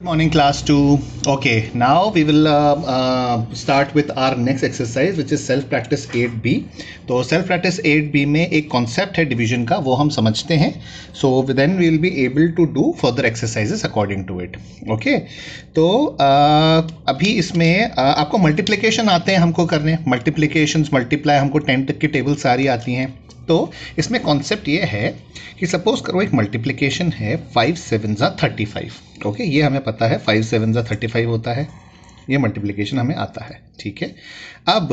Morning class 2. Okay, now we will start with our next exercise which is self practice 8b. तो self practice 8b में एक concept है division का, वो हम समझते हैं. So then we will be able to do further exercises according to it. Okay, तो अभी इसमें आपको multiplication आते हैं हमको करने, multiplications multiply हमको 10 तक की टेबल सारी आती हैं. तो इसमें कॉन्सेप्ट ये है कि सपोज करो एक मल्टीप्लिकेशन है 5 7 ज़ा 35. ओके, ये हमें पता है 5 7 ज़ा 35 होता है, ये मल्टीप्लिकेशन हमें आता है. ठीक है, अब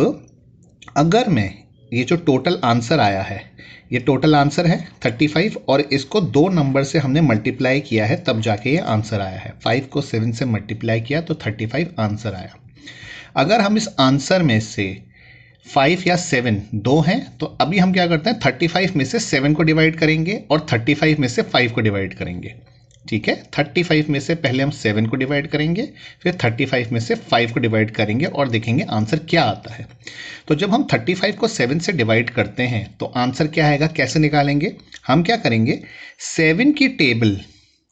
अगर मैं ये जो टोटल आंसर आया है, ये टोटल आंसर है 35 और इसको दो नंबर से हमने मल्टीप्लाई किया है तब जाके ये आंसर आया है. 5 को 7 से मल्टीप्लाई किया तो 35 आंसर आया. अगर हम इस आंसर में से 5 या 7 दो हैं तो अभी हम क्या करते हैं, 35 में से 7 को डिवाइड करेंगे और 35 में से 5 को डिवाइड करेंगे. ठीक है, 35 में से पहले हम 7 को डिवाइड करेंगे, फिर 35 में से 5 को डिवाइड करेंगे और देखेंगे आंसर क्या आता है. तो जब हम 35 को 7 से डिवाइड करते हैं तो आंसर क्या आएगा, कैसे निकालेंगे. हम क्या करेंगे, 7 की टेबल,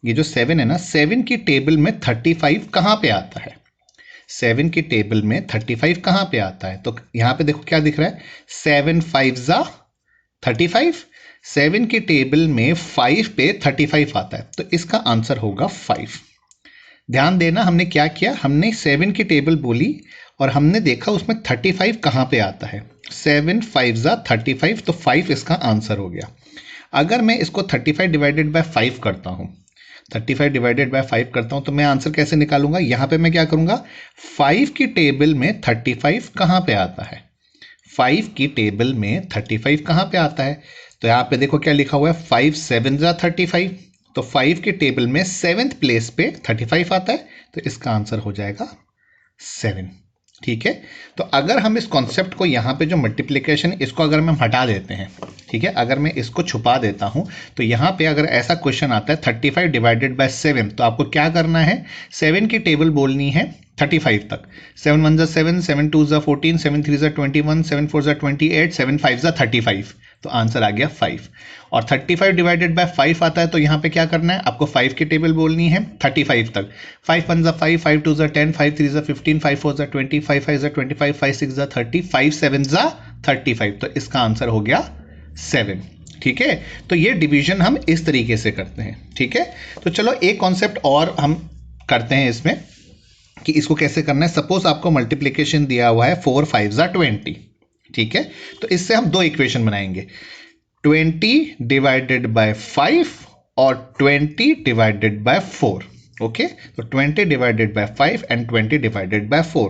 ये जो 7 है ना, 7 की टेबल में 35 कहाँ पे आता है, 7 की टेबल में 35 कहाँ पे आता है. तो यहाँ पे देखो क्या दिख रहा है, 7 5 ज़ा 35. 7 की टेबल में 5 पे 35 आता है तो इसका आंसर होगा 5. ध्यान देना, हमने क्या किया, हमने 7 की टेबल बोली और हमने देखा उसमें 35 कहाँ पे आता है. 7 5 ज़ा 35 तो 5 इसका आंसर हो गया. अगर मैं इसको 35 डिवाइडेड बाय 5 करता हूँ, 35 डिवाइडेड बाय 5 करता हूं तो मैं आंसर कैसे निकालूंगा. यहां पे मैं क्या करूंगा, 5 की टेबल में 35 कहां पे आता है, 5 की टेबल में 35 कहां पे आता है. तो यहां पे देखो क्या लिखा हुआ है, 5 7 ज़ा 35. तो 5 की टेबल में 7th प्लेस पे 35 आता है तो इसका आंसर हो जाएगा 7. ठीक है, तो अगर हम इस कॉन्सेप्ट को यहाँ पे जो मल्टीप्लिकेशन, इसको अगर हम हटा देते हैं, ठीक है, अगर मैं इसको छुपा देता हूँ तो यहाँ पे अगर ऐसा क्वेश्चन आता है 35 डिवाइडेड बाय 7 तो आपको क्या करना है, 7 की टेबल बोलनी है 35 तक. 7 1 ज़ा 7, 7 2 ज़ा 14, 7 3 ज़ा 21, 7 4 ज़ा 28, 7 5 ज़ा 35. तो आंसर आ गया 5. और 35 डिवाइडेड बाय 5 आता है तो यहाँ पे क्या करना है, आपको 5 की टेबल बोलनी है 35 तक. 5 1 ज़ा 5, 5 2 ज़ा 10, 5 3 ज़ा 15, 5 4 ज़ा 20, 5 5 ज़ा 25, 5 6 ज़ा 30, 5 7 ज़ा 35. तो इसका आंसर हो गया 7. ठीक है, तो ये डिवीजन हम इस तरीके से करते हैं. ठीक है, तो चलो एक कॉन्सेप्ट और हम करते हैं इसमें कि इसको कैसे करना है. सपोज आपको मल्टीप्लिकेशन दिया हुआ है 4 5 ज़ा 20. ठीक है, तो इससे हम दो इक्वेशन बनाएंगे, 20 डिवाइडेड बाय 5 और 20 डिवाइडेड बाय 4. ओके, तो 20 divided by 5 and 20 divided by 4.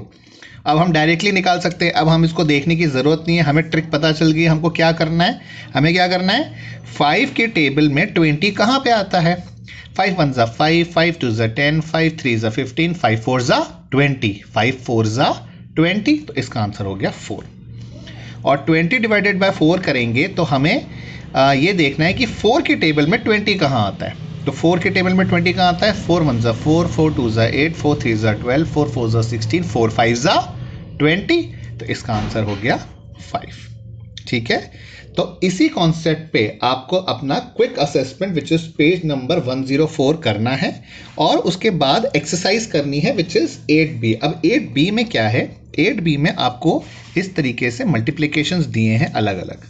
अब हम डायरेक्टली निकाल सकते हैं, अब हम इसको देखने की ज़रूरत नहीं है, हमें ट्रिक पता चल गई. हमको क्या करना है, हमें क्या करना है, 5 की टेबल में 20 कहाँ पे आता है, 5 1 ज़ा 5, 5 2 ज़ा 10, 5 3 ज़ा 15, 5 4 ज़ा 20, 5 4 ज़ा 20. तो इसका आंसर हो गया 4. और 20 डिवाइडेड बाय 4 करेंगे तो हमें ये देखना है कि 4 की टेबल में 20 कहाँ आता है. तो 4 की टेबल में 20 कहाँ आता है, 4 1 ज़ा 4, 4 2 ज़ा 8, 4 3 ज़ा 12, 4 4 ज़ा 16, 4 5 ज़ा 20. तो इसका आंसर हो गया 5. ठीक है, तो इसी कॉन्सेप्ट पे आपको अपना quick assessment which is page number 104 करना है और उसके बाद एक्सरसाइज करनी है विच इज 8b. अब 8b में क्या है, 8b में आपको इस तरीके से मल्टीप्लिकेशंस दिए हैं अलग अलग.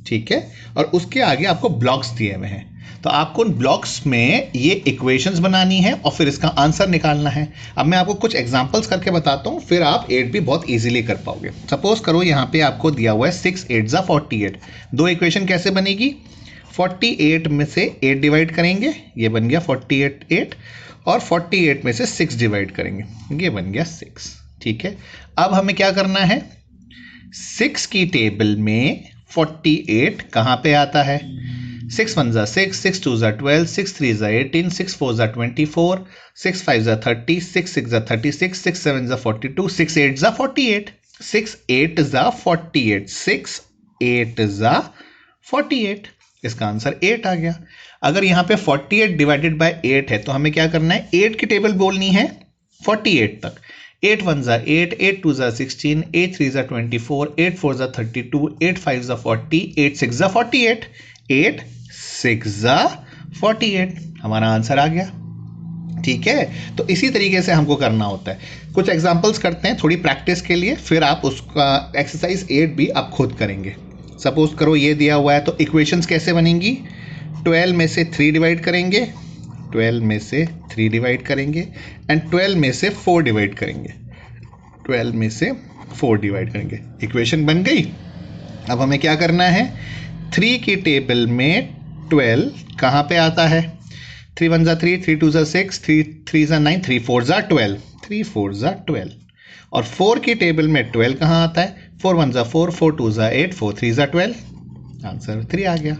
ठीक है, और उसके आगे आपको ब्लॉक्स दिए हुए हैं, तो आपको उन ब्लॉक्स में ये इक्वेशंस बनानी है और फिर इसका आंसर निकालना है. अब मैं आपको कुछ एग्जांपल्स करके बताता हूँ, फिर आप 8b बहुत इजीली कर पाओगे. सपोज करो यहाँ पे आपको दिया हुआ है 6 8 ज़ा 48. दो इक्वेशन कैसे बनेगी, 48 में से 8 डिवाइड करेंगे, ये बन गया 48 8, और 48 में से 6 डिवाइड करेंगे, ये बन गया 6. ठीक है, अब हमें क्या करना है, 6 की टेबल में 48 कहाँ पे आता है, 6 1 ज़ा 6, 6 2 ज़ा 12, 6 3 ज़ा 18, 6 4 ज़ा 24, 6 5 ज़ा 30, 6 6 ज़ा 36, 6 7 ज़ा 42, 6 8 ज़ा 48, 6 8 ज़ा 48, 6 8 ज़ा 48. इसका आंसर 8 आ गया. अगर यहाँ पे 48 डिवाइडेड बाय 8 है तो हमें क्या करना है, 8 की टेबल बोलनी है 48 तक. 8 1 ज़ा 8, 8 2 ज़ा 16, 8 3 ज़ा 24, 8 4 ज़ा 32, 8 5 ज़ा 40, 8 6 ज़ा 48, 8 6 ज़ा 48. हमारा आंसर आ गया. ठीक है, तो इसी तरीके से हमको करना होता है। कुछ एग्जांपल्स करते हैं थोड़ी प्रैक्टिस के लिए, फिर आप उसका एक्सरसाइज 8B आप खुद करेंगे। सपोज करो ये दिया हुआ है, तो इक्वेशंस कैसे बनेंगी? 12 में से 3 डिवाइड करेंगे, 12 में से 3 डिवाइड करेंगे एंड 12 में से 4 डिवाइड करेंगे, 12 में से 4 डिवाइड करेंगे। इक्वेशन बन गई। अब हमें क्या करना है? 3 की टेबल में 12 कहाँ पे आता है? 3 1 जा 3, 3 2 जा 6, 3 3 जा 9, 3 4 जा 12, 3 4 जा 12। और 4 की टेबल में 12 कहाँ आता है? 4 1 जा 4, 4 2 जा 8, 4 3 जा 12। आंसर 3 आ गया।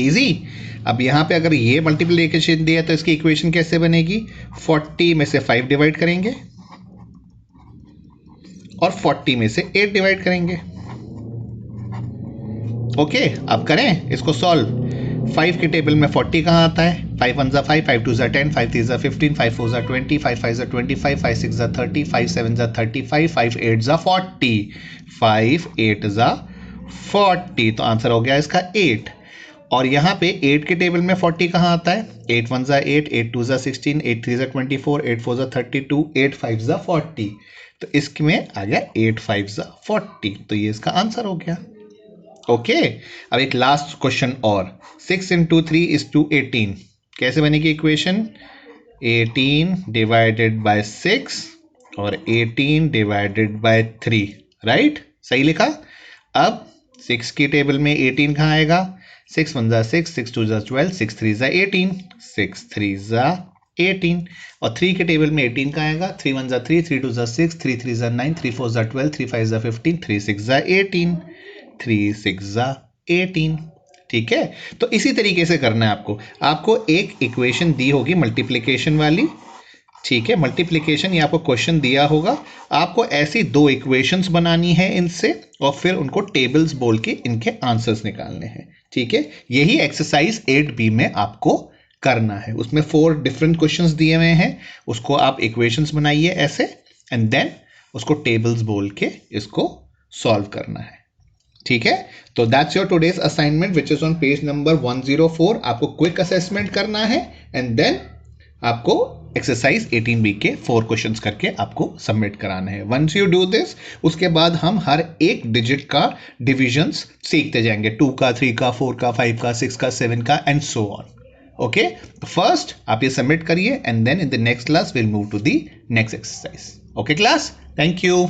इजी। अब यहाँ पे अगर ये मल्टीप्लिकेशन दिया तो इसकी इक्वेशन कैसे बनेगी? 40 में से 5 डिवाइड करेंगे और 40 में से 8 डिवाइड करेंगे। ओके, अब करें इसको सॉल्व। 5 की टेबल में 40 कहाँ आता है? 5 1 जा 5, 5 2 जा 10, 5 3 जा 15, 5 4 जा 20, 5 5 जा 25, 5 6 जा 30, 5 7 जा 35, 5 8 जा 40, 5 8 जा 40। तो आंसर हो गया इसका 8। और यहाँ पे 8 के टेबल में 40 कहाँ आता है? 8 1 जा 8, 8 2 जा 16, 8 3 जा 24, 8 4 जा 32, 8 5 जा 40। तो इसमें आ गया 8 5 जा 40। तो ये इसका आंसर हो गया। ओके, अब एक लास्ट क्वेश्चन और। 6 into 3 is to 18। कैसे बनेगी इक्वेशन? 18 डिवाइडेड बाय 6 और 18 डिवाइडेड बाय 3, राइट? सही लिखा। अब 6 की टेबल में 18 कहाँ आएगा? 6 1 जा 6, 6 2 जा 12, 6 3 जा 18, 6 3 जा 18। और 3 के टेबल में 18 कहाँ आएगा? 3 1 जा 3, 3 2 जा 6, 3 3 जा 9, 3 4 जा 12, 3 5 जा 15, 3 6 जा 18, 3 6 जा 18। ठीक है, तो इसी तरीके से करना है आपको। आपको एक इक्वेशन दी होगी मल्टीप्लिकेशन वाली, ठीक है, मल्टीप्लिकेशन ये आपको क्वेश्चन दिया होगा। आपको ऐसी 2 इक्वेशंस बनानी है इनसे और फिर उनको टेबल्स बोल के इनके आंसर्स निकालने हैं। ठीक है, यही एक्सरसाइज 8B में आपको करना है। उसमें 4 डिफरेंट क्वेश्चंस दिए हुए हैं, उसको आप इक्वेशंस बनाइए ऐसे एंड देन उसको टेबल्स बोल के इसको सॉल्व करना है। ठीक है, तो that's your today's assignment which is on page number 104। आपको क्विक असेसमेंट करना है एंड देन आपको एक्सरसाइज 18B के 4 क्वेश्चंस करके आपको सबमिट कराना है। वंस यू डू दिस, उसके बाद हम हर एक डिजिट का डिविजन्स सीखते जाएंगे, 2 का, 3 का, 4 का, 5 का, 6 का, 7 का and so on. Okay, first आप ये सबमिट करिए and then in the next class will move to the next exercise. Okay class, thank you.